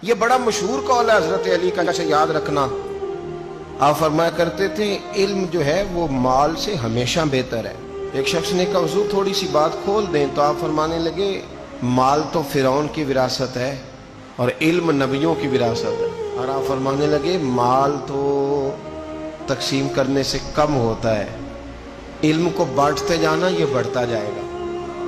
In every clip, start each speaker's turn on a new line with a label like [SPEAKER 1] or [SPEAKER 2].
[SPEAKER 1] یہ بڑا مشہور قول ہے حضرت علی کا، جیسے یاد رکھنا۔ آپ فرمایا کرتے تھے علم جو ہے وہ مال سے ہمیشہ بہتر ہے۔ ایک شخص نے کہا حضور تھوڑی سی بات کھول دیں، تو آپ فرمانے لگے مال تو فرعون کی وراثت ہے اور علم نبیوں کی وراثت ہے۔ اور آپ فرمانے لگے مال تو تقسیم کرنے سے کم ہوتا ہے، علم کو بانٹتے جانا یہ بڑھتا جائے گا۔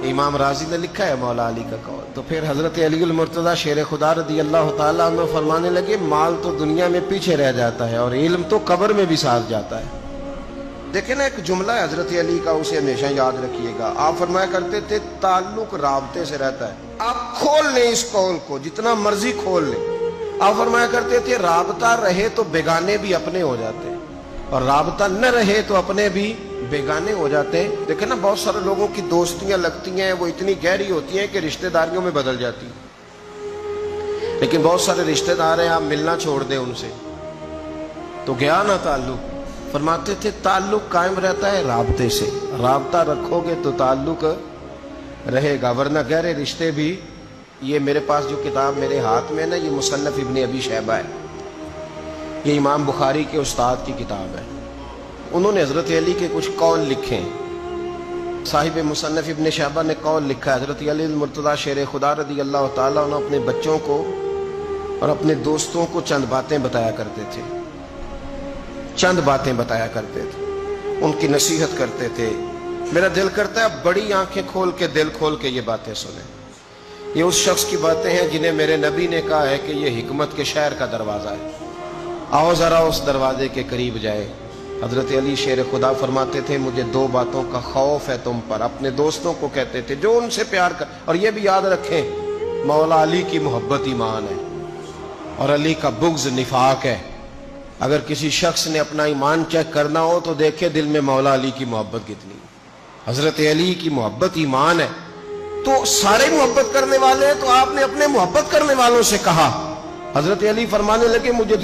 [SPEAKER 1] امام راضی نے لکھا ہے مولا علی کا قول۔ تو پھر حضرت علی المرتضیٰ شیر خدا رضی اللہ تعالیٰ عنہ فرمانے لگے مال تو دنیا میں پیچھے رہ جاتا ہے اور علم تو قبر میں بھی ساتھ جاتا ہے۔ دیکھیں نا، ایک جملہ ہے حضرت علی کا، اسے ہمیشہ یاد رکھیے گا۔ آپ فرمایا کرتے تھے تعلق رابطے سے رہتا ہے۔ آپ کھول لیں اس قول کو، جتنا مرضی کھول لیں۔ آپ فرمایا کرتے تھے رابطہ رہے تو بیگانے بھی اپنے ہو جاتے ہیں، اور رابطہ نہ رہے تو اپنے بھی بیگانے ہو جاتے ہیں۔ دیکھیں نا، بہت سارے لوگوں کی دوستیاں لگتی ہیں، وہ اتنی گہری ہوتی ہیں کہ رشتہ داریوں میں بدل جاتی ہیں، لیکن بہت سارے رشتہ دار ہیں آپ ملنا چھوڑ دیں ان سے تو گیا نا تعلق۔ فرماتے تھے تعلق قائم رہتا ہے رابطے سے، رابطہ رکھو گے تو تعلق رہے گا، ورنہ گہرے رشتے بھی۔ یہ میرے پاس جو کتاب میرے ہاتھ میں نا، یہ مصنف ابن ابی شیبہ ہے، یہ امام بخاری کے استاد کی کتاب ہے۔ انہوں نے حضرت علی کے کچھ قول لکھے ہیں۔ صاحب مصنف ابن شیبہ نے قول لکھا ہے، حضرت علی المرتضیٰ شیر خدا رضی اللہ تعالیٰ عنہ اپنے بچوں کو اور اپنے دوستوں کو چند باتیں بتایا کرتے تھے، چند باتیں بتایا کرتے تھے، ان کی نصیحت کرتے تھے۔ میرا دل کرتا ہے بڑی آنکھیں کھول کے، دل کھول کے یہ باتیں سنیں۔ یہ اس شخص کی باتیں ہیں جنہیں میرے نبی نے کہا ہے کہ یہ حکمت کے شہر کا دروازہ ہے، آؤ ذرا اس دروازے کے قریب جائے۔ حضرت علی شیر خدا فرماتے تھے مجھے دو باتوں کا خوف ہے تم پر۔ اپنے دوستوں کو کہتے تھے جو ان سے پیار کر، اور یہ بھی یاد رکھیں مولا علی کی محبت ایمان ہے اور علی کا بغض نفاق ہے۔ اگر کسی شخص نے اپنا ایمان چیک کرنا ہو تو دیکھے دل میں مولا علی کی محبت کتنی ہے۔ حضرت علی کی محبت ایمان ہے، تو سارے محبت کرنے والے ہیں، تو آپ نے اپنے محبت کرنے والوں سے کہا۔ حضرت علی فرمانے لگے مجھے